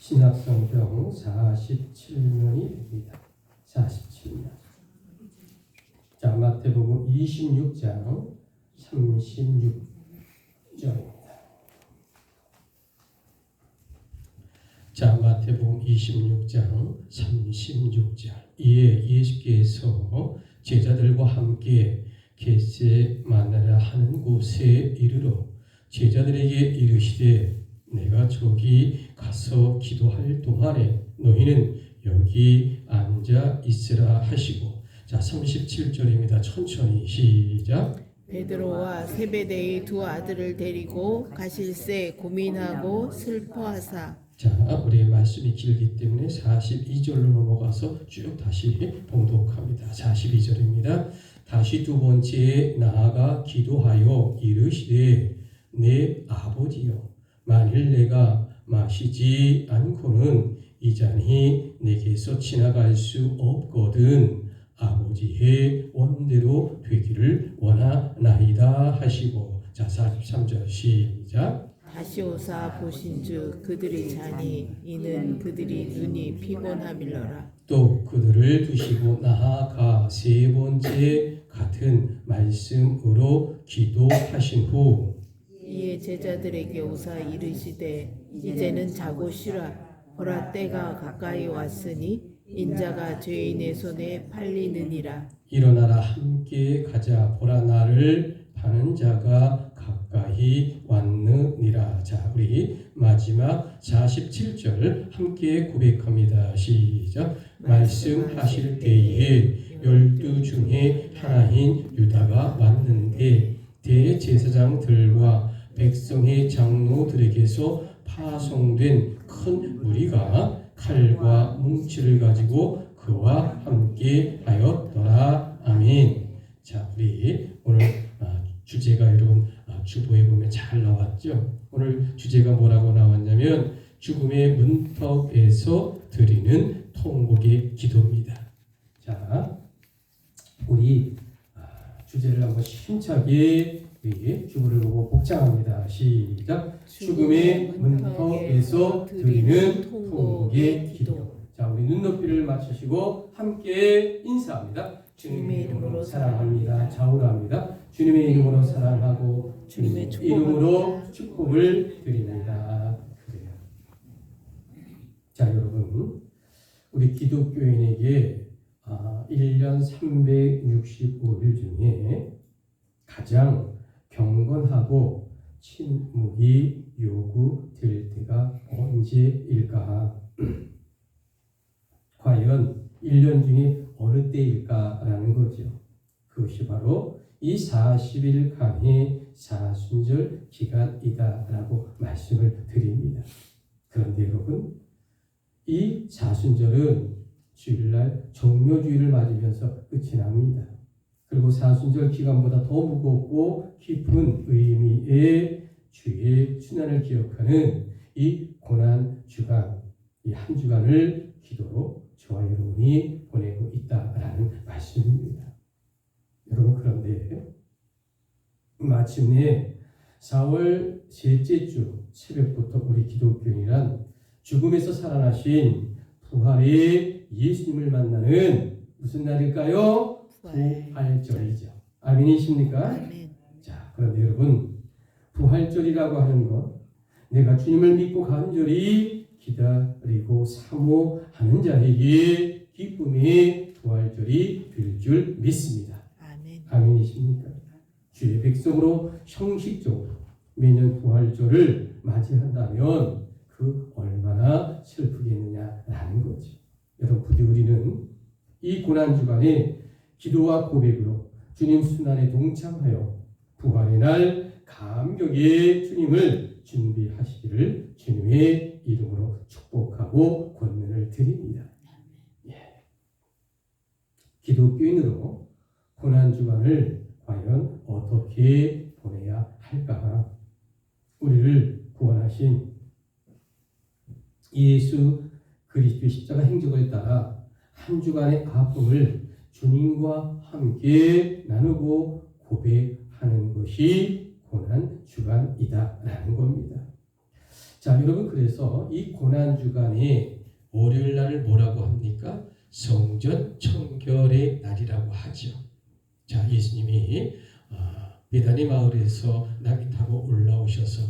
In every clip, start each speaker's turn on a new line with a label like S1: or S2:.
S1: 신약성경 47면이 됩니다. 47면. 자, 마태복음 26장 36절입니다. 자, 마태복음 26장 36절. 이에 예수께서 제자들과 함께 겟세마네라 하는 곳에 이르러 제자들에게 이르시되 내가 저기 가서 기도할 동안에 너희는 여기 앉아 있으라 하시고. 자, 37절입니다. 천천히 시작.
S2: 베드로와 세베대의 두 아들을 데리고 가실새 고민하고 슬퍼하사.
S1: 자, 우리의 말씀이 길기 때문에 42절로 넘어가서 쭉 다시 봉독합니다. 42절입니다. 다시 두 번째 나아가 기도하여 이르시되 내 아버지여 만일 내가 마시지 않고는 이 잔이 내게서 지나갈 수 없거든 아버지의 원대로 되기를 원하나이다 하시고. 자, 43절 시작.
S2: 다시 오사 보신즉 그들이 자니 이는 그들이 눈이 피곤함일러라.
S1: 또 그들을 두시고 나아가 세 번째 같은 말씀으로 기도하신 후
S2: 이에 제자들에게 오사 이르시되 이제는 자고 쉬라. 보라 때가 가까이 왔으니 인자가 죄인의 손에 팔리느니라.
S1: 일어나라 함께 가자 보라 나를 파는 자가 가까이 왔느니라. 자, 우리 마지막 47절 함께 고백합니다. 시작. 말씀하실 때에 12 중에 하나인 유다가 왔는데 대제사장들과 백성의 장로들에게서 파송된 큰 무리가 칼과 뭉치를 가지고 그와 함께 하였더라. 아멘. 자, 우리 오늘 주제가 여러분 주보에 보면 잘 나왔죠. 오늘 주제가 뭐라고 나왔냐면 죽음의 문턱에서 드리는 통곡의 기도입니다. 자, 우리 주제를 한번 힘차게 주보를 보고 복장합니다. 시작. 죽음의 문턱에서 드리는 통곡의 기도. 자, 우리 눈높이를 맞추시고 함께 인사합니다. 주님의 이름으로 사랑합니다. 좌우로합니다. 주님의 이름으로 사랑하고 주님의 이름으로 축복을 드립니다. 그래요. 자, 여러분, 우리 기독교인에게 1년 365일 중에 가장 경건하고 침묵이 요구될 때가 언제일까? 과연 1년 중에 어느 때일까라는 거죠. 그것이 바로 이 40일간의 사순절 기간이다라고 말씀을 드립니다. 그런데 여러분, 이 사순절은 주일날 정묘주일을 맞으면서 끝이 납니다. 그리고 사순절 기간보다 더 무겁고 깊은 의미의 주의 순환을 기억하는 이 고난 주간, 이 한 주간을 기도로 저와 여러분이 보내고 있다라는 말씀입니다. 여러분, 그런데 마침내 4월 셋째 주 새벽부터 우리 기독교인이란 죽음에서 살아나신 부활의 예수님을 만나는 무슨 날일까요? 부활절이죠. 아멘이십니까?
S2: 아멘.
S1: 자, 그런데 여러분, 부활절이라고 하는 것, 내가 주님을 믿고 간절히 기다리고 사모하는 자에게 기쁨의 부활절이 될 줄 믿습니다.
S2: 아멘.
S1: 아멘이십니까? 주의 백성으로 형식적으로 매년 부활절을 맞이한다면 그 얼마나 슬프겠느냐라는 거죠. 여러분, 부디 우리는 이 고난주간에 기도와 고백으로 주님 순환에 동참하여 부활의 날 감격의 주님을 준비하시기를 주님의 이름으로 축복하고 권면을 드립니다. 예. 기독교인으로 고난주간을 과연 어떻게 보내야 할까? 우리를 구원하신 예수 그리스도의 십자가 행적을 따라 한 주간의 아픔을 주님과 함께 나누고 고백하는 것이 고난 주간이다라는 겁니다. 자, 여러분, 그래서 이 고난주간에 월요일 날을 뭐라고 합니까? 성전 청결의 날이라고 하죠. 자, 예수님이 베다니 마을에서 나귀 타고 올라오셔서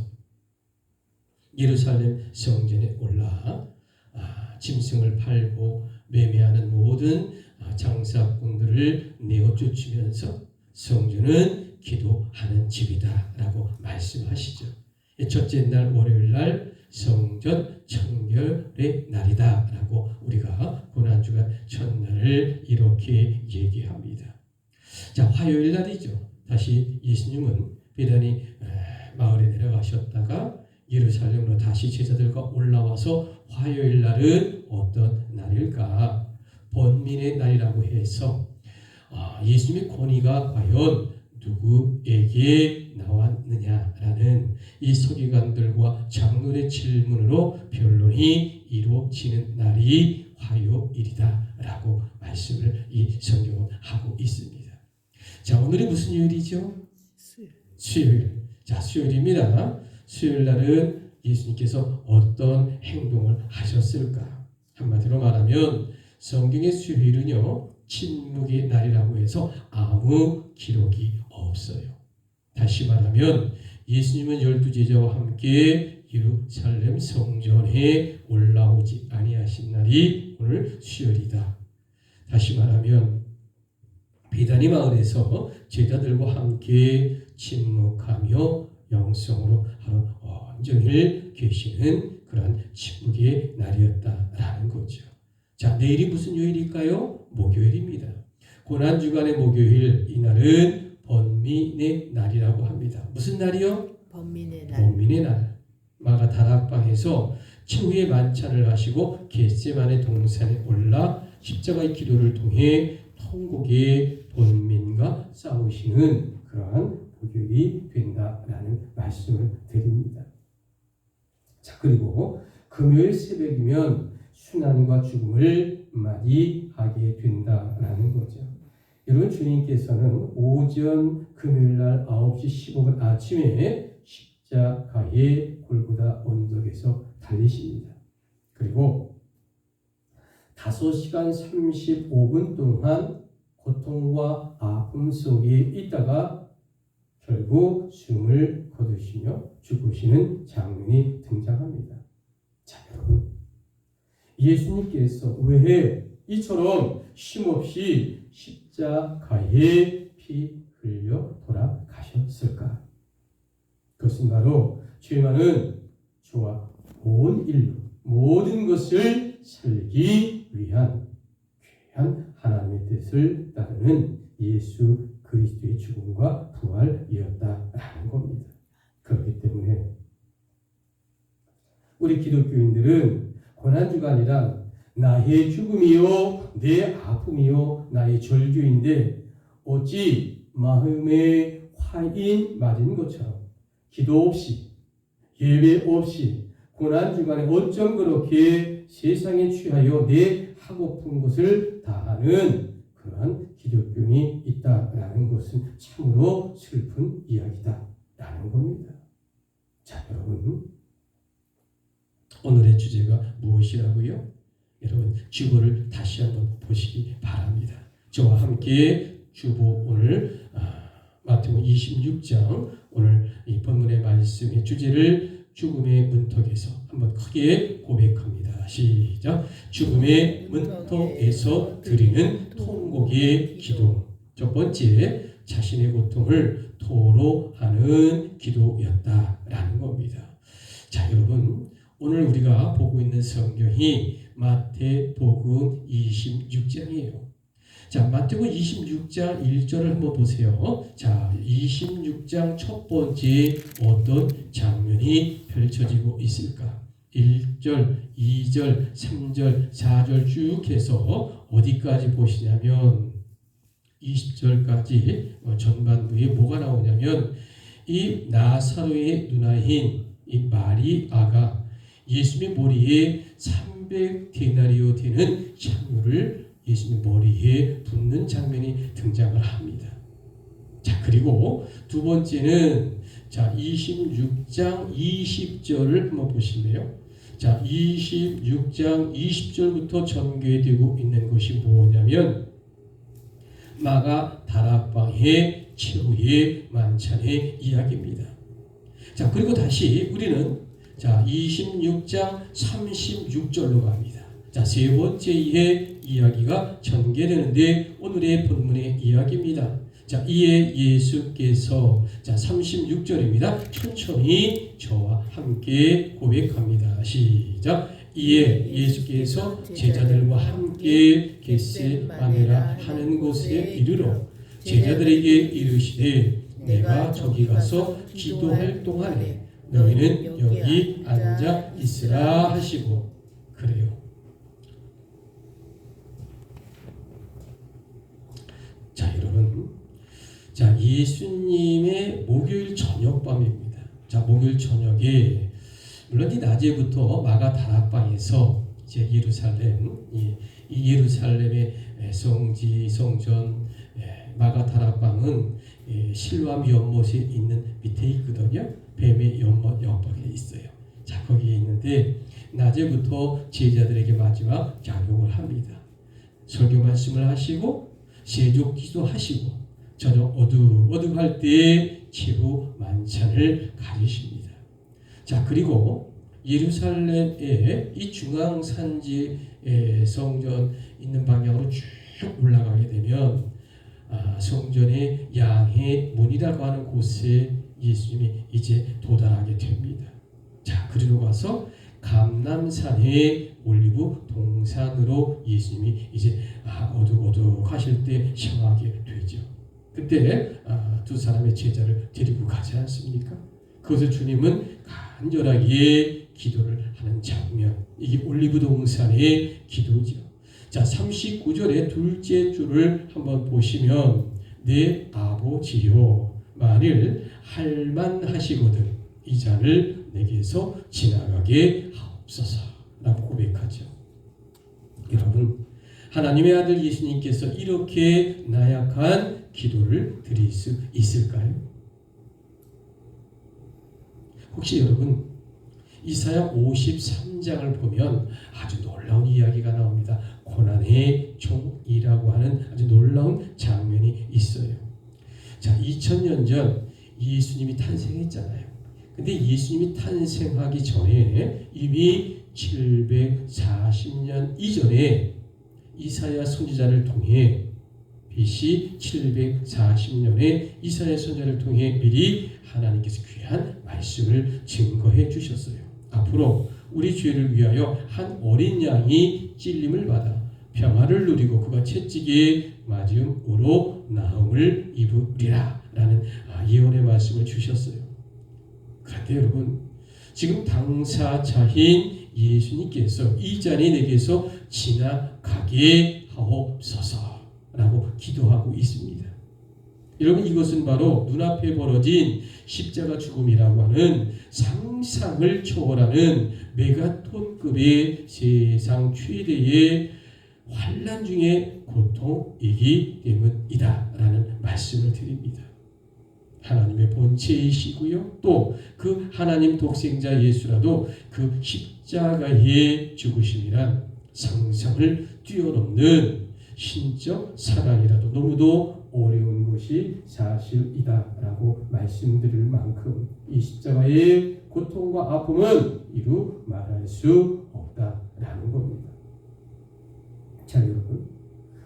S1: 예루살렘 성전에 올라 짐승을 팔고 매매하는 모든 장사꾼들을 내어쫓으면서 성전은 기도하는 집이다 라고 말씀하시죠. 첫째 날 월요일 날 성전 청결의 날이다 라고 우리가 고난주간 첫날을 이렇게 얘기합니다. 자, 화요일 날이죠. 다시 예수님은 베다니 마을에 내려가셨다가 예루살렘으로 다시 제자들과 올라와서 화요일 날은 어떤 날일까? 번민의 날이라고 해서 예수님의 권위가 과연 누구에게 나왔느냐라는 이 서기관들과 장로의 질문으로 변론이 이루어지는 날이 화요일이다라고 말씀을 이 성경은 하고 있습니다. 자, 오늘이 무슨 요일이죠? 수요일. 자, 수요일입니다. 수요일 날은 예수님께서 어떤 행동을 하셨을까? 한마디로 말하면 성경의 수요일은요, 침묵의 날이라고 해서 아무 기록이 없어요. 다시 말하면 예수님은 12제자와 함께 예루살렘 성전에 올라오지 아니하신 날이 오늘 수요일이다. 다시 말하면 베다니 마을에서 제자들과 함께 침묵하며 영성으로 하루 온종일 계시는 그런 침묵의 날이었다라는 거죠. 자, 내일이 무슨 요일일까요? 목요일입니다. 고난주간의 목요일, 이날은 번민의 날이라고 합니다. 무슨 날이요?
S2: 번민의 날.
S1: 번민의 날. 마가 다락방에서 최후의 만찬을 하시고 겟세마네 동산에 올라 십자가의 기도를 통해 통곡의 번민과 싸우시는 그러한 목요일이 된다라는 말씀을 드립니다. 자, 그리고 금요일 새벽이면 순환과 죽음을 맞이하게 된다라는 거죠. 여러분, 주님께서는 오전 금요일날 9시 15분 아침에 십자가의 골고다 언덕에서 달리십니다. 그리고 5시간 35분 동안 고통과 아픔 속에 있다가 결국 숨을 거두시며 죽으시는 장면이 등장합니다. 자, 여러분, 예수님께서 왜 이처럼 쉼없이 십자가에 피 흘려 돌아가셨을까? 그것은 바로 죄많은 저와 온 인류 모든 것을 살리기 위한 귀한 하나님의 뜻을 따르는 예수 그리스도의 죽음과 부활이었다라는 겁니다. 그렇기 때문에 우리 기독교인들은 고난주간이란 나의 죽음이요 내 아픔이요 나의 절규인데 어찌 마음의 화인 맞은 것처럼 기도 없이 예배 없이 고난주간에 어쩜 그렇게 세상에 취하여 내 하고픈 것을 다하는 그러한 기독교인이 있다라는 것은 참으로 슬픈 이야기다라는 겁니다. 자, 여러분, 오늘의 주제가 무엇이라고요? 여러분, 주보를 다시 한번 보시기 바랍니다. 저와 함께 주보 오늘 마태복음 26장 오늘 이 본문의 말씀의 주제를 죽음의 문턱에서 한번 크게 고백합니다. 시작. 죽음의 문턱에서 드리는 통곡의 기도. 첫 번째, 자신의 고통을 토로하는 기도였다라는 겁니다. 자, 여러분, 오늘 우리가 보고 있는 성경이 마태복음 26장이에요. 자, 마태복음 26장 1절을 한번 보세요. 자, 26장 첫 번째 어떤 장면이 펼쳐지고 있을까? 1절, 2절, 3절, 4절 쭉 해서 어디까지 보시냐면 20절까지 전반부에 뭐가 나오냐면 이 나사로의 누나인 이 마리아가 예수님의 머리에 300데나리오 되는 향유를 예수님 머리에 붓는 장면이 등장을 합니다. 자, 그리고 두 번째는 자, 26장 20절을 한번 보실래요? 자, 26장 20절부터 전개되고 있는 것이 뭐냐면 마가 다락방의 최후의 만찬의 이야기입니다. 자, 그리고 다시 우리는 자, 26장 36절로 갑니다. 자, 세 번째의 이야기가 전개되는데 오늘의 본문의 이야기입니다. 자, 이에 예수께서 자, 36절입니다. 천천히 저와 함께 고백합니다. 시작. 이에 예수께서 제자들과 함께 겟세마네라 하는 곳에 이르러 제자들에게 이르시되 내가 저기 가서 기도할 동안에 너희는 여기 앉아 있으라 하시고. 그래요. 자, 여러분, 자, 예수님의 목요일 저녁밤입니다. 자, 목요일 저녁에 물론 이 낮에부터 마가 다락방에서 이제 예루살렘, 이 예루살렘의 성지 성전 마가 다락방은 실로암 연못에 있는 밑에 있거든요. 뱀의 연못 옆에 있어요. 자, 거기에 있는데 낮에부터 제자들에게 마지막 약용을 합니다. 설교 말씀을 하시고 세족 기도하시고 저녁 어둑어둑할 때 최후 만찬을 가지십니다. 자, 그리고 예루살렘의 이 중앙산지 성전 있는 방향으로 쭉 올라가게 되면 성전의 양의 문이라고 하는 곳에 예수님이 이제 도달하게 됩니다. 자, 그리고 가서 감람산의 올리브 동산으로 예수님이 이제 어둑어둑 하실 때 향하게 되죠. 그때 두 사람의 제자를 데리고 가지 않습니까? 그것을 주님은 간절하게 기도를 하는 장면, 이게 올리브 동산의 기도죠. 자, 39절의 둘째 줄을 한번 보시면 내 아버지요 만일 할만하시거든 이 잔을 내게서 지나가게 하옵소서라고 고백하죠. 여러분, 하나님의 아들 예수님께서 이렇게 나약한 기도를 드릴 수 있을까요? 혹시 여러분 이사야 53장을 보면 아주 놀라운 이야기가 나옵니다. 고난의 종이라고 하는 아주 놀라운 장면이 있어요. 자, 2000년 전 예수님이 탄생했잖아요. 근데 예수님이 탄생하기 전에 이미 740년 이전에 이사야 선지자를 통해 BC 740년에 이사야 선지자를 통해 미리 하나님께서 귀한 말씀을 증거해 주셨어요. 앞으로 우리 죄를 위하여 한 어린 양이 찔림을 받아 평화를 누리고 그가 채찍에 맞음으로 나음을 입으리라 라는 예언의 말씀을 주셨어요. 그런데 여러분, 지금 당사자인 예수님께서 이 잔이 내게서 지나가게 하옵소서라고 기도하고 있습니다. 여러분, 이것은 바로 눈앞에 벌어진 십자가 죽음이라고 하는 상상을 초월하는 메가톤급의 세상 최대의 환난 중의 고통이기 때문이다 라는 말씀을 드립니다. 하나님의 본체이시고요. 또 그 하나님 독생자 예수라도 그 십자가의 죽으심이란 상상을 뛰어넘는 신적 사랑이라도 너무도 어려운 것이 사실이다라고 말씀드릴 만큼 이 십자가의 고통과 아픔은 이루 말할 수 없다라는 겁니다. 자, 여러분,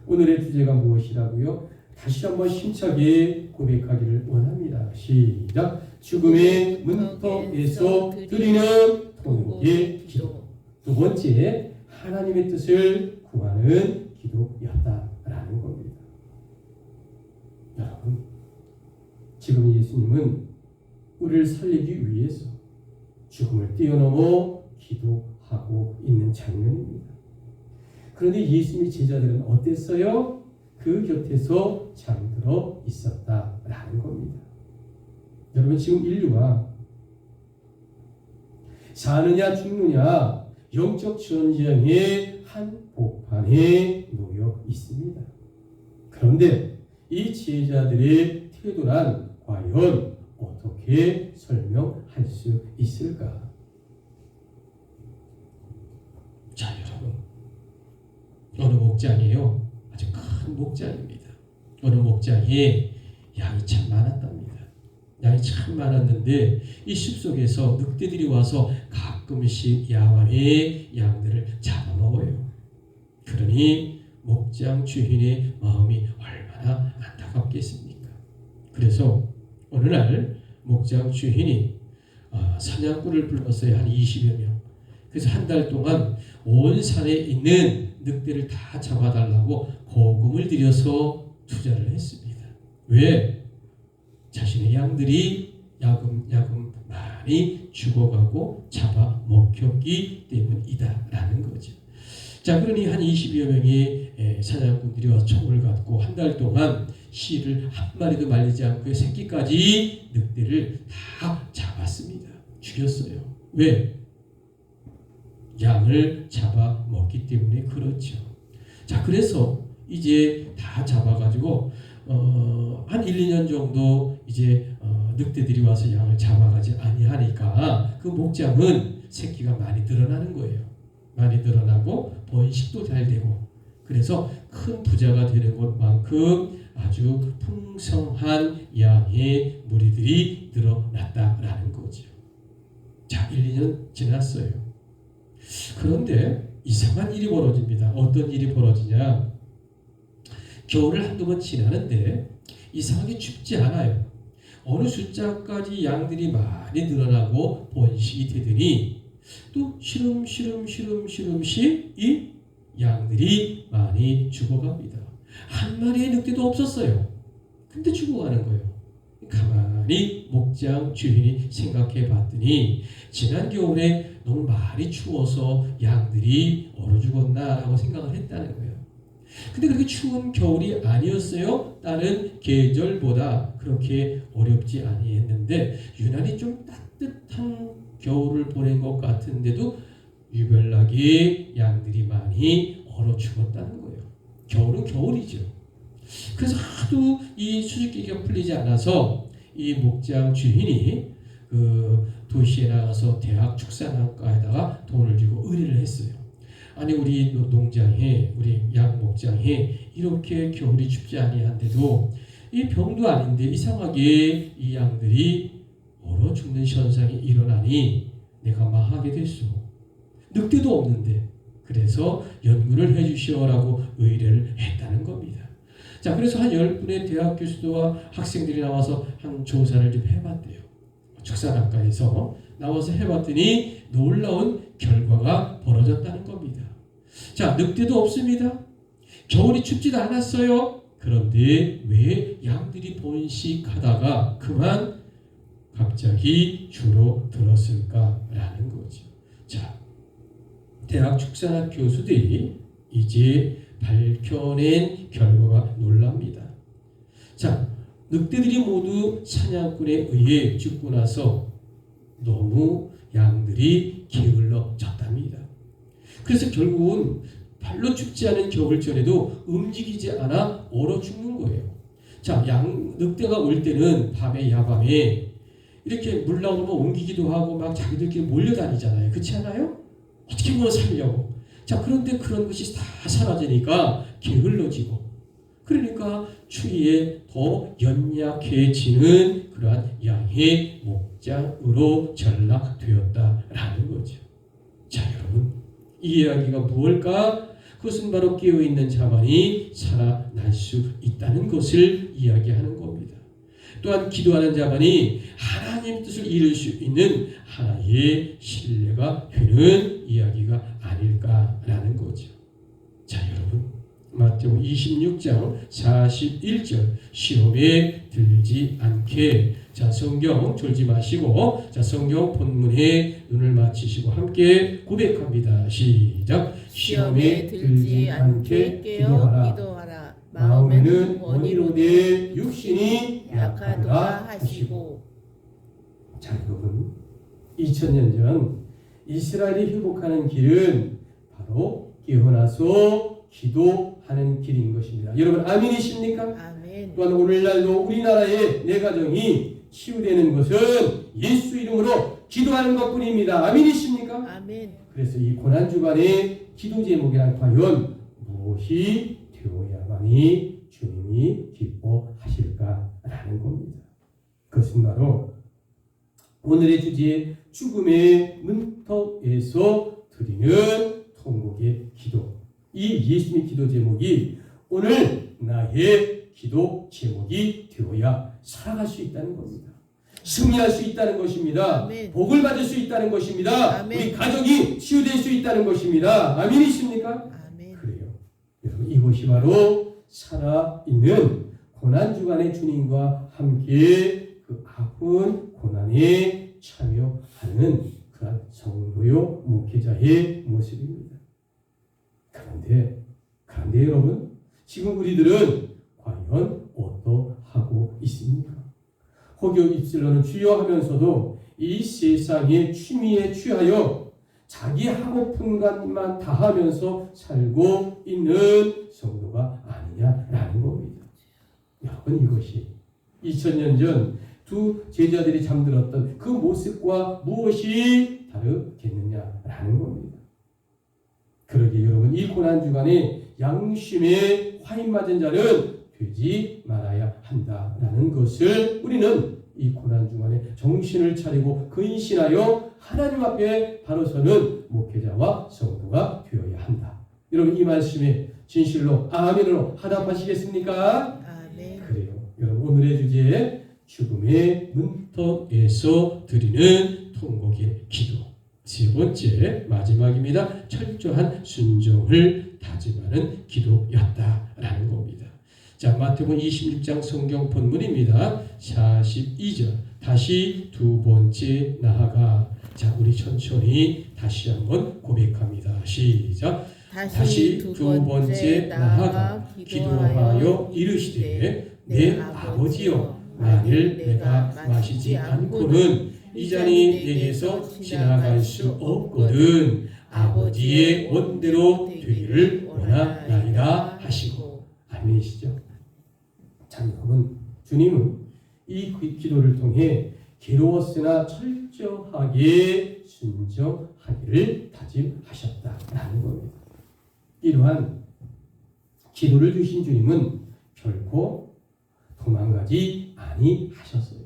S1: 오늘의 주제가 무엇이라고요? 다시 한번 힘차게 고백하기를 원합니다. 시작. 죽음의 문턱에서 드리는 통곡의 기도. 두 번째, 하나님의 뜻을 구하는 기도였다라는 겁니다. 여러분, 지금 예수님은 우리를 살리기 위해서 죽음을 뛰어넘어 기도하고 있는 장면입니다. 그런데 예수님의 제자들은 어땠어요? 그 곁에서 잠들어 있었다라는 겁니다. 여러분, 지금 인류가 사느냐 죽느냐 영적 전쟁의 한복판에 놓여 있습니다. 그런데 이 제자들의 태도란 과연 어떻게 설명할 수 있을까? 자, 여러분, 어느 목장이에요? 아주 큰 목장입니다. 어느 목장에 양이 참 많았답니다. 양이 참 많았는데 이 숲속에서 늑대들이 와서 가끔씩 야완의 양들을 잡아먹어요. 그러니 목장 주인의 마음이 얼마나 안타깝겠습니까? 그래서 어느 날 목장 주인이 사냥꾼을 불렀어요. 한 20여 명. 그래서 한 달 동안 온 산에 있는 늑대를 다 잡아달라고 거금을 들여서 투자를 했습니다. 왜? 자신의 양들이 야금야금 많이 죽어가고 잡아먹혔기 때문이다라는 거죠. 자, 그러니 한 20여 명의 사냥꾼들이 와서 총을 갖고 한 달 동안 씨를 한 마리도 말리지 않고 새끼까지 늑대를 다 잡았습니다. 죽였어요. 왜? 양을 잡아먹기 때문에 그렇죠. 자, 그래서 이제 다 잡아가지고 한 1, 2년 정도 이제 늑대들이 와서 양을 잡아가지 아니하니까 그 목장은 새끼가 많이 늘어나는 거예요. 많이 늘어나고 번식도 잘 되고 그래서 큰 부자가 되는 것만큼 아주 풍성한 양의 무리들이 늘어났다라는 거죠. 자, 1, 2년 지났어요. 그런데 이상한 일이 벌어집니다. 어떤 일이 벌어지냐? 겨울을 한두 번 지나는데 이상하게 춥지 않아요. 어느 숫자까지 양들이 많이 늘어나고 번식이 되더니 또 시름시름시름시름씩 이 양들이 많이 죽어갑니다. 한 마리의 늑대도 없었어요. 근데 죽어가는 거예요. 가만히 목장 주인이 생각해 봤더니 지난 겨울에 너무 많이 추워서 양들이 얼어 죽었나라고 생각을 했다는 거예요. 근데 그렇게 추운 겨울이 아니었어요. 다른 계절보다 그렇게 어렵지 아니했는데 유난히 좀 따뜻한 겨울을 보낸 것 같은데도 유별나게 양들이 많이 얼어 죽었다는 거예요. 겨울은 겨울이죠. 그래서 하도 이 수수께끼가 풀리지 않아서 이 목장 주인이 그 도시에 나가서 대학 축산학과에다가 돈을 주고 의뢰를 했어요. 아니 우리 농장에 우리 양 목장에 이렇게 겨울이 춥지 아니한데도 이 병도 아닌데 이상하게 이 양들이 얼어 죽는 현상이 일어나니 내가 망하게 됐소. 늑대도 없는데 그래서 연구를 해주시오라고 의뢰를 했다는 겁니다. 자, 그래서 한 10분의 대학 교수와 학생들이 나와서 한 조사를 좀 해봤대요. 축산학과에서 나와서 해봤더니 놀라운 결과가 벌어졌다는 겁니다. 자, 늑대도 없습니다. 겨울이 춥지도 않았어요. 그런데 왜 양들이 번식하다가 그만 갑자기 줄어들었을까라는 거죠. 자, 대학 축산학 교수들이 이제 밝혀낸 결과가 놀랍니다. 자, 늑대들이 모두 사냥꾼에 의해 죽고 나서 너무 양들이 게을러졌답니다. 그래서 결국은 별로 춥지 않은 겨울철에도 움직이지 않아 얼어 죽는 거예요. 자, 늑대가 올 때는 밤에 야밤에 이렇게 물 나오면 옮기기도 하고 막 자기들끼리 몰려다니잖아요. 그렇지 않아요? 어떻게 보면 살려고. 자, 그런데 그런 것이 다 사라지니까 게을러지고 그러니까 추위에 더 연약해지는 그러한 양의 목장으로 전락되었다라는 거죠. 자, 여러분, 이 이야기가 무엇일까? 그것은 바로 깨어있는 자만이 살아날 수 있다는 것을 이야기하는 겁니다. 또한 기도하는 자만이 하나님 뜻을 이룰 수 있는 하나의 신뢰가 되는 이야기가 아닐까라는 거죠. 자, 여러분, 마태복음 26장 41절 시험에 들지 않게. 자, 성경 졸지 마시고 자, 성경 본문에 눈을 맞추시고 함께 고백합니다. 시작.
S2: 시험에 들지 않게 깨어 기도하라. 마음에는 원이로되 육신이 약하도다 하시고.
S1: 자, 여러분, 2000년 전 이스라엘이 회복하는 길은 바로 깨어나서 기도하는 길인 것입니다. 여러분 아멘이십니까?
S2: 아멘.
S1: 또한 오늘날도 우리나라의 내 가정이 치유되는 것은 예수 이름으로 기도하는 것뿐입니다. 아멘이십니까?
S2: 아멘.
S1: 그래서 이 고난주간의 기도 제목이란 과연 무엇이 되어야만이 주님이 기뻐하실까라는 겁니다. 그것은 바로 오늘의 주제 죽음의 문턱에서 드리는 통곡의 기도. 이 예수님의 기도 제목이 오늘 나의 기도 제목이 되어야 살아갈 수 있다는 겁니다. 승리할 수 있다는 것입니다.
S2: 아멘.
S1: 복을 받을 수 있다는 것입니다.
S2: 아멘.
S1: 우리 가족이 치유될 수 있다는 것입니다. 아멘이십니까?
S2: 아멘.
S1: 그래요. 여러분 이것이 바로 살아있는 고난주간의 주님과 함께 그 아픈 고난에 참여하는 그런 성도요 목회자의 모습입니다. 그런데 여러분 지금 우리들은 과연 어떠하고 있습니까? 혹여 입술로는 주여 하면서도 이 세상의 취미에 취하여 자기 하고픈 것만 다 하면서 살고 있는 성도가 아니냐라는 겁니다. 여러분 이것이 2000년 전 두 제자들이 잠들었던 그 모습과 무엇이 다르겠느냐라는 겁니다. 그러기에 여러분 이 고난주간에 양심에 화인 맞은 자는 되지 말아야 한다라는 것을 우리는 이 고난주간에 정신을 차리고 근신하여 하나님 앞에 바로 서는 목회자와 성도가 되어야 한다. 여러분 이 말씀에 진실로 아멘으로 화답하시겠습니까?
S2: 아멘.
S1: 그래요. 여러분 오늘의 주제 죽음의 문턱에서 드리는 통곡의 기도. 세 번째 마지막입니다. 철저한 순종을 다짐하는 기도였다라는 겁니다. 자, 마태복음 26장 성경 본문입니다. 42절. 다시 두 번째 나아가. 자, 우리 천천히 다시 한번 고백합니다. 시작. 다시 두 번째 나아가 기도하여 이르시되 내 아버지여 만일 내가 마시지 않고는 이 잔이 내게서 지나갈 수 없거든 아버지의 원대로 되기를 원하나이다 하시고. 아멘이시죠? 자, 여러분 주님은 이 기도를 통해 괴로웠으나 철저하게 순종하기를 다짐하셨다라는 겁니다. 이러한 기도를 주신 주님은 결코 도망가지 아니하셨어요.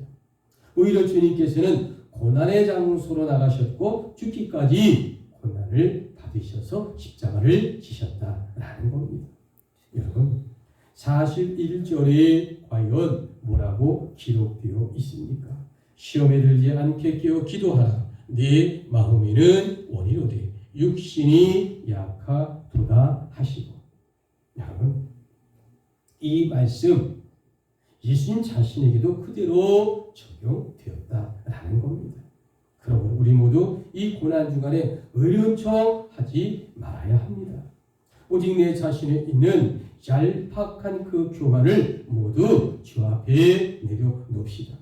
S1: 오히려 주님께서는 고난의 장소로 나가셨고 죽기까지 고난을 받으셔서 십자가를 지셨다라는 겁니다. 여러분 41절에 과연 뭐라고 기록되어 있습니까? 시험에 들지 않게 깨어 기도하라. 내 마음에는 원이로되 육신이 약하도다 하시고. 여러분 이 말씀 예수님 자신에게도 그대로 적용되었다라는 겁니다. 그러므로 우리 모두 이 고난주간에 어려운 척 하지 말아야 합니다. 오직 내 자신에 있는 얄팍한 그 교만을 모두 주 앞에 내려놓읍시다.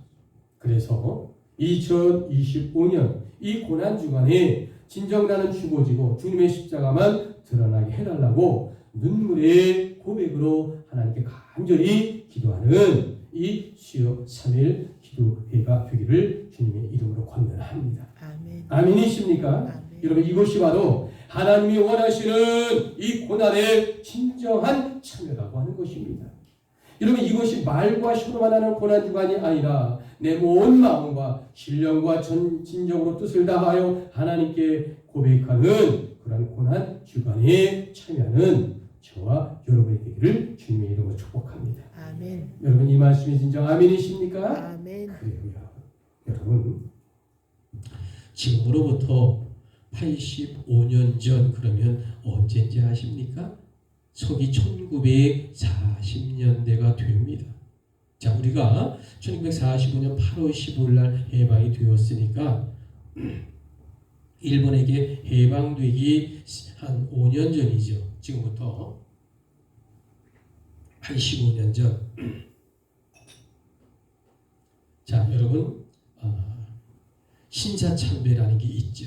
S1: 그래서 2025년 이 고난주간에 진정 나는 죽어지고 주님의 십자가만 드러나게 해달라고 눈물의 고백으로 하나님께 간절히 기도하는 이 수요 3일 기도회가 되기를 주님의 이름으로 권면합니다.
S2: 아멘.
S1: 아멘이십니까?
S2: 아멘.
S1: 여러분 이것이 바로 하나님이 원하시는 이 고난의 진정한 참여라고 하는 것입니다. 여러분 이것이 말과 혀로만 하는 고난주간이 아니라 내 온 마음과 신령과 진정으로 뜻을 다하여 하나님께 고백하는 그런 고난주간에 참여하는 저와 여러분이 되기를 주님의 이름으로 축복합니다.
S2: 아멘.
S1: 여러분 이 말씀이 진정 아멘이십니까?
S2: 아멘.
S1: 그래요. 여러분 지금으로부터 85년 전 그러면 언제인지 아십니까? 서기 1940년대가 됩니다. 자, 우리가 1945년 8월 15일 날 해방이 되었으니까 일본에게 해방되기 한 5년 전이죠. 지금부터 85년 전. 자, 여러분 신사참배라는 게 있죠.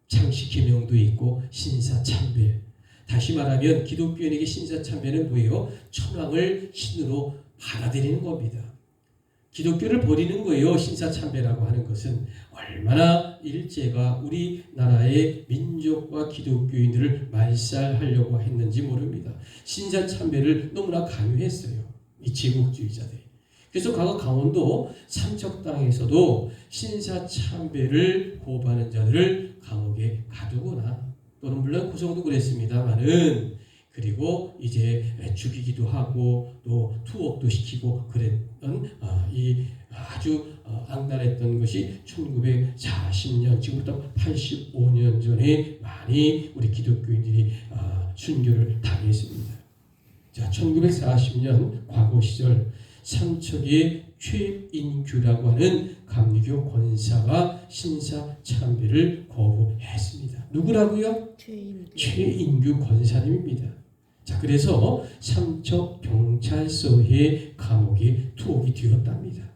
S1: 창씨개명도 있고 신사참배. 다시 말하면 기독교인에게 신사참배는 뭐예요? 천황을 신으로 받아들이는 겁니다. 기독교를 버리는 거예요. 신사참배라고 하는 것은 얼마나 일제가 우리나라의 민족과 기독교인들을 말살하려고 했는지 모릅니다. 신사참배를 너무나 강요했어요. 이 제국주의자들이. 그래서 과거 강원도 삼척당에서도 신사참배를 고발하는 자들을 감옥에 가두거나 또는 물론 구성도 그랬습니다만은 그리고 이제 죽이기도 하고 또 투옥도 시키고 그랬던 이 아주 악랄했던 것이 1940년 지금부터 85년 전에 많이 우리 기독교인들이 순교를 당했습니다. 자, 1940년 과거 시절 삼척의 최인규라고 하는 감리교 권사가 신사참배를 거부했습니다. 누구라고요? 최인규 권사님입니다. 자, 그래서 삼척 경찰서의 감옥에 투옥이 되었답니다.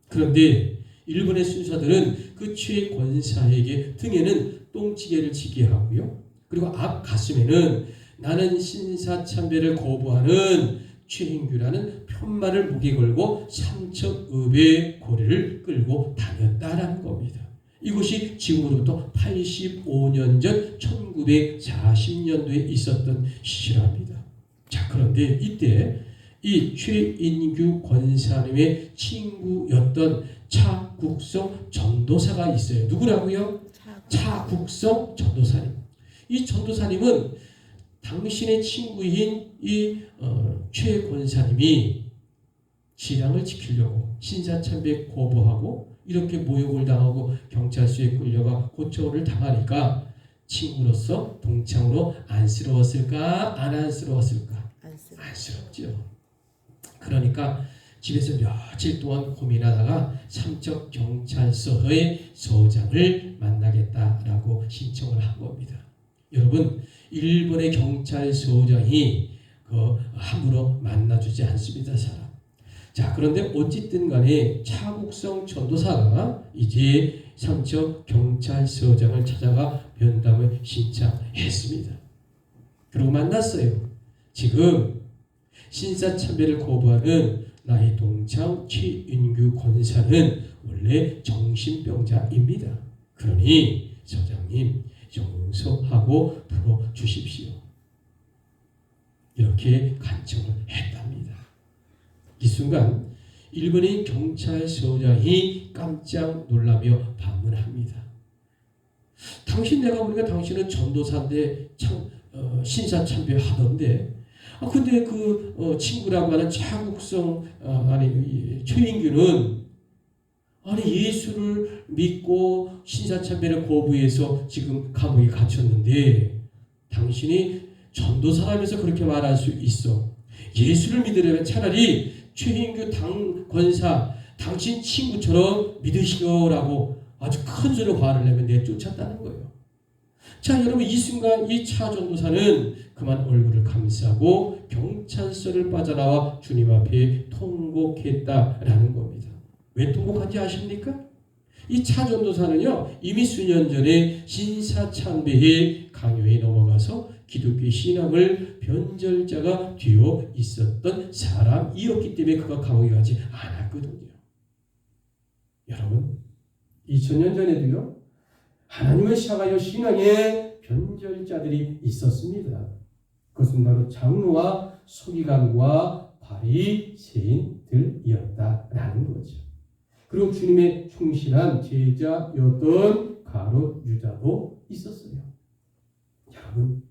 S1: 그런데 일본의 순사들은 그 최 권사에게 등에는 똥찌개를 지게 하고요. 그리고 앞 가슴에는 나는 신사참배를 거부하는 최인규라는 편말을 목에 걸고 삼척읍의 고리를 끌고 다녔다라는 겁니다. 이것이 지금으로부터 85년 전 1940년도에 있었던 시절입니다. 자, 그런데 이때 이 최인규 권사님의 친구였던 차국성 전도사가 있어요. 누구라고요? 차국성 전도사님. 이 전도사님은 당신의 친구인 이 최 권사님이 신앙을 지키려고 신사참배 거부하고 이렇게 모욕을 당하고 경찰서에 끌려가 고초를 당하니까 친구로서 동창으로 안쓰러웠을까? 안 안쓰러웠을까? 안쓰럽죠. 그러니까 집에서 며칠 동안 고민하다가 삼척 경찰서의 서장을 만나겠다라고 신청을 한 겁니다. 여러분, 일본의 경찰서장이 함부로 만나주지 않습니다, 사람. 자, 그런데 어쨌든 간에 차국성 전도사가 이제 삼척 경찰서장을 찾아가 면담을 신청했습니다. 그리고 만났어요. 지금 신사참배를 거부하는 나의 동창 최인규 권사는 원래 정신병자입니다. 그러니 서장님 용서하고 풀어주십시오. 이렇게 간청을 했답니다. 이 순간 일본인 경찰서장이 깜짝 놀라며 반문합니다. 당신 내가 보니까 당신은 전도사인데 신사참배 하던데 근데 그 친구라고 하는 차국성 최인규는 예수를 믿고 신사참배를 거부해서 지금 감옥에 갇혔는데 당신이 전도사라면서 그렇게 말할 수 있어. 예수를 믿으려면 차라리 최인규 권사 당신 친구처럼 믿으시오라고 아주 큰 소리로 화를 내면 내쫓았다는 거예요. 자, 여러분, 이 순간 이 차 전도사는 그만 얼굴을 감싸고 경찰서를 빠져나와 주님 앞에 통곡했다라는 겁니다. 왜 통곡한지 아십니까? 이 차 전도사는요, 이미 수년 전에 신사참배의 강요에 넘어가서 기독교 신앙을 변절자가 되어 있었던 사람이었기 때문에 그가 감옥에 가지 않았거든요. 여러분, 2000년 전에도요, 하나님을 향하여 신앙의 변절자들이 있었습니다. 그것은 바로 장로와 서기관과 바리새인들이었다라는 거죠. 그리고 주님의 충실한 제자였던 가룟 유다도 있었어요. 여러분,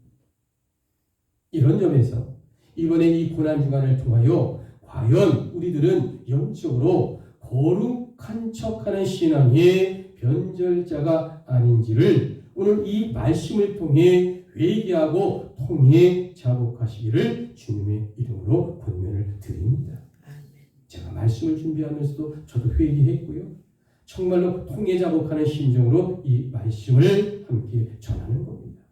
S1: 이런 점에서 이번에 이 고난주간을 통하여 과연 우리들은 영적으로 거룩한 척하는 신앙의 변절자가 아닌지를 오늘 이 말씀을 통해 회개하고 통해 자복하시기를 주님의 이름으로 권면을 드립니다. 제가 말씀을 준비하면서도 저도 회개했고요. 정말로 통해 자복하는 심정으로 이 말씀을 함께 전하는 겁니다.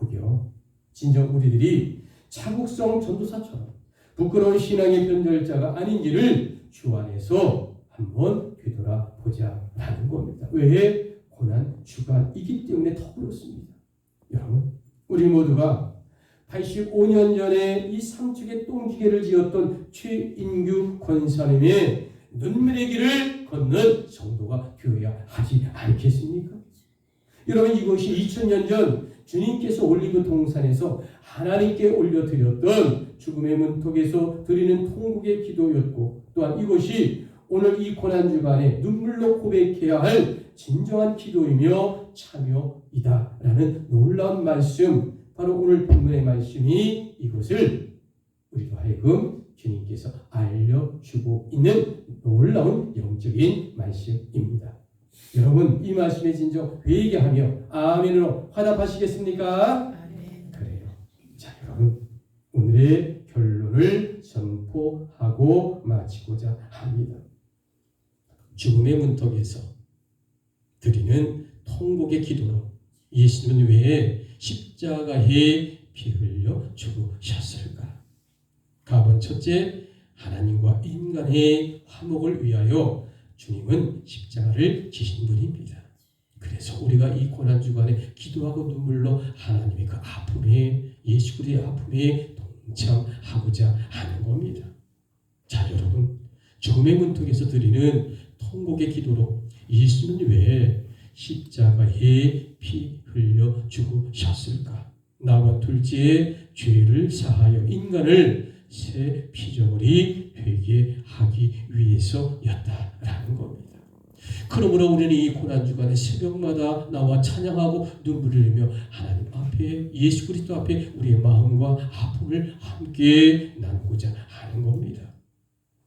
S1: 혹여 진정 우리들이 차국성 전도사처럼 부끄러운 신앙의 변절자가 아닌지를 주 안에서 한번 되돌아보자라는 겁니다. 왜? 고난 주간이기 때문에 더 그렇습니다. 여러분, 우리 모두가 85년 전에 이 삼척에 똥기계를 지었던 최인규 권사님의 눈물의 길을 걷는 성도가 되어야 하지 않겠습니까? 여러분, 이것이 2000년 전 주님께서 올리브 동산에서 하나님께 올려드렸던 죽음의 문턱에서 드리는 통곡의 기도였고, 또한 이것이 오늘 이 고난주간에 눈물로 고백해야 할 진정한 기도이며 참여이다라는 놀라운 말씀, 바로 오늘 본문의 말씀이 이것을 우리로 하여금 주님께서 알려주고 있는 놀라운 영적인 말씀입니다. 여러분, 이 말씀의 진정 회개하며 아멘으로 화답하시겠습니까?
S2: 아멘.
S1: 그래요. 자, 여러분, 오늘의 결론을 선포하고 마치고자 합니다. 죽음의 문턱에서 드리는 통곡의 기도로 예수님은 왜 십자가에 피 흘려 죽으셨을까? 가번 첫째, 하나님과 인간의 화목을 위하여 주님은 십자가를 지신 분입니다. 그래서 우리가 이 고난주간에 기도하고 눈물로 하나님의 그 아픔에, 예수 그리스도의 아픔에 동참하고자 하는 겁니다. 자, 여러분, 죽음의 문턱에서 드리는 통곡의 기도로 예수님은 왜 십자가에 피 흘려 죽으셨을까? 나와 둘째, 죄를 사하여 인간을 새 피조물이 되게 하기 위해서였다라는 겁니다. 그러므로 우리는 이 고난주간에 새벽마다 나와 찬양하고 눈물을 흘리며 하나님 앞에, 예수 그리스도 앞에 우리의 마음과 아픔을 함께 나누고자 하는 겁니다.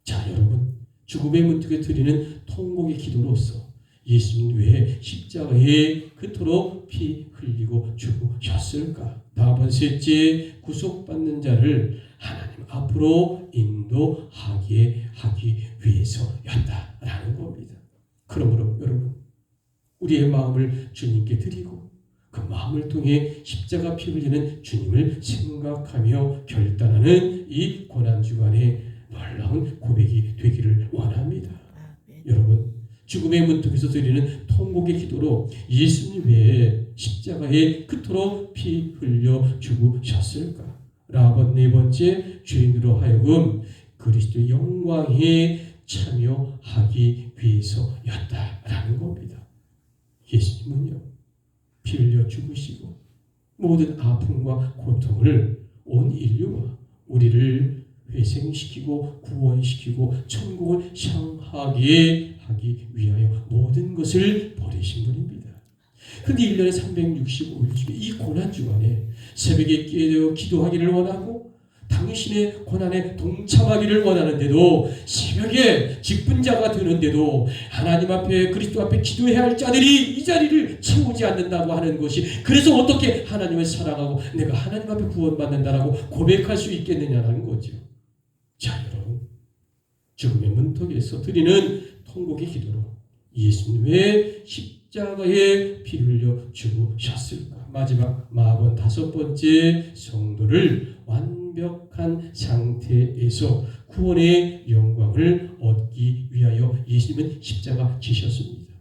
S1: 자, 여러분, 죽음의 문턱에 드리는 통곡의 기도로서 예수님은 왜 십자가에 그토록 피 흘리고 죽으셨을까? 다번 셋째, 구속받는 자를 하나님 앞으로 인도하게 하기 위해서였다라는 겁니다. 그러므로 여러분, 우리의 마음을 주님께 드리고 그 마음을 통해 십자가 피 흘리는 주님을 생각하며 결단하는 이 고난주간의 놀라운 고백이 되기를 원합니다.
S2: 아멘.
S1: 여러분, 죽음의 문턱에서 드리는 통곡의 기도로 예수님 왜 십자가에 그토록 피 흘려 죽으셨을까? 라번 네 번째, 죄인으로 하여금 그리스도의 영광에 참여하기 위해서였다라는 겁니다. 예수님은요, 피 흘려 죽으시고 모든 아픔과 고통을 온 인류와 우리를 회생시키고 구원시키고 천국을 향하게 하기 위하여 모든 것을 버리신 분입니다. 그런데 1년에 365일 중에 이 고난주간에 새벽에 깨어 기도하기를 원하고 당신의 고난에 동참하기를 원하는데도, 새벽에 직분자가 되는데도 하나님 앞에, 그리스도 앞에 기도해야 할 자들이 이 자리를 채우지 않는다고 하는 것이, 그래서 어떻게 하나님을 사랑하고 내가 하나님 앞에 구원받는다라고 고백할 수 있겠느냐는 거죠. 자, 여러분, 죽음의 문턱에서 드리는 통곡의 기도로 예수님 왜 십자가에 피 흘려 죽으셨을까? 마지막 마번 다섯 번째, 성도를 완벽한 상태에서 구원의 영광을 얻기 위하여 예수님은 십자가 지셨습니다.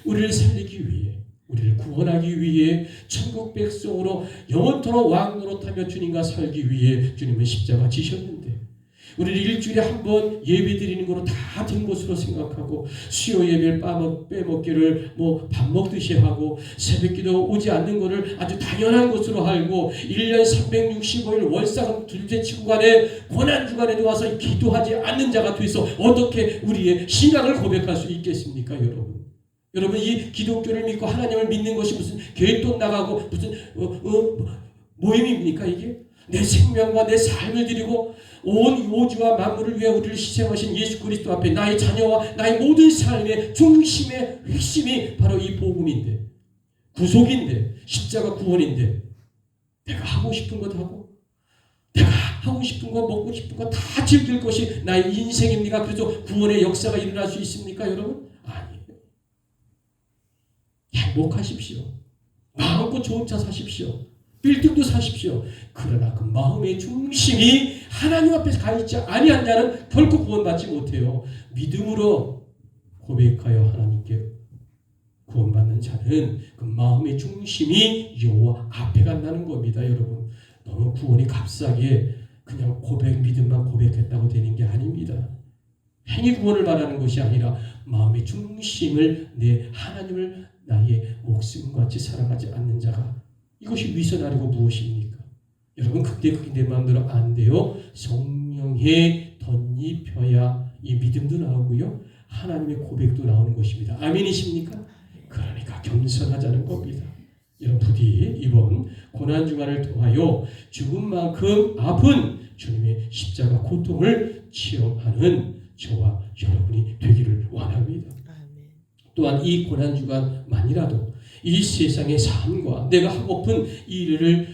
S1: 우리를 살리기 위해, 우리를 구원하기 위해, 천국 백성으로 영원토록 왕노릇하며 주님과 살기 위해 주님은 십자가 지셨는데, 우리를 일주일에 한 번 예배 드리는 거로 다 된 것으로 생각하고, 수요 예배를 빼먹기를 밥 먹듯이 하고, 새벽기도 오지 않는 것을 아주 당연한 것으로 알고, 1년 365일 월삭은 둘째 치고간에 고난주간에도 와서 기도하지 않는 자가 돼서 어떻게 우리의 신앙을 고백할 수 있겠습니까, 여러분? 여러분, 이 기독교를 믿고 하나님을 믿는 것이 무슨 개돈 나가고 무슨 모임입니까, 이게? 내 생명과 내 삶을 드리고 온 오주와 만물을 위해 우리를 희생하신 예수 그리스도 앞에 나의 자녀와 나의 모든 삶의 중심의 핵심이 바로 이 복음인데, 구속인데, 십자가 구원인데, 내가 하고 싶은 것 하고, 내가 하고 싶은 거, 먹고 싶은 거 다 즐길 것이 나의 인생입니까? 그래서 구원의 역사가 일어날 수 있습니까, 여러분? 아니에요. 행복하십시오. 마음껏 좋은 차 사십시오. 빌딩도 사십시오. 그러나 그 마음의 중심이 하나님 앞에 가 있지 아니한 자는 결코 구원받지 못해요. 믿음으로 고백하여 하나님께 구원받는 자는 그 마음의 중심이 여호와 앞에 간다는 겁니다. 여러분, 너무 구원이 값싸게 그냥 믿음만 고백했다고 되는 게 아닙니다. 행위 구원을 말하는 것이 아니라 마음의 중심을 내 하나님을 나의 목숨같이 사랑하지 않는 자가 이것이 위선 아니고 무엇입니까? 여러분 그게 내 마음대로 안 돼요. 성령에 덧입혀야 이 믿음도 나오고요. 하나님의 고백도 나오는 것입니다. 아멘이십니까? 그러니까 겸손하자는 겁니다. 여러분 부디 이번 고난주간을 통하여 죽음만큼 아픈 주님의 십자가 고통을 체험하는 저와 여러분이 되기를 원합니다. 또한 이 고난주간만이라도 이 세상의 삶과 내가 하고픈 일을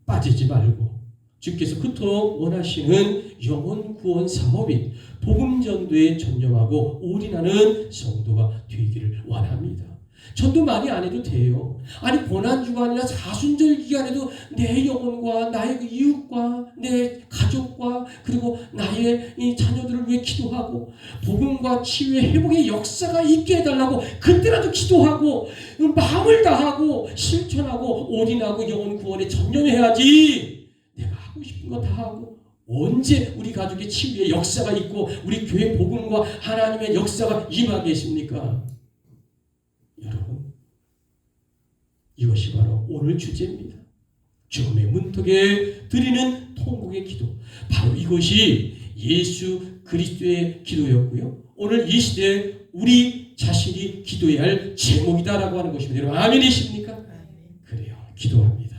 S1: 빠지지 말고 주께서 그토록 원하시는 영혼 구원 사업인 복음 전도에 전념하고 올인하는 성도가 되기를 원합니다. 전도 많이 안 해도 돼요. 아니 고난주간이나 사순절 기간에도 내 영혼과 나의 그 이웃과 내 가족과 그리고 나의 이 자녀들을 위해 기도하고 복음과 치유의 회복의 역사가 있게 해달라고 그때라도 기도하고 마음을 다하고 실천하고 올인하고 영혼 구원에 전념해야지. 내가 하고 싶은 거 다 하고 언제 우리 가족의 치유의 역사가 있고 우리 교회 복음과 하나님의 역사가 임하겠습니까? 여러분 이것이 바로 오늘 주제입니다. 죽음의 문턱에 드리는 통곡의 기도, 바로 이것이 예수 그리스도의 기도였고요. 오늘 이 시대에 우리 자신이 기도해야 할 제목이다라고 하는 것입니다. 여러분 아멘이십니까? 그래요. 기도합니다.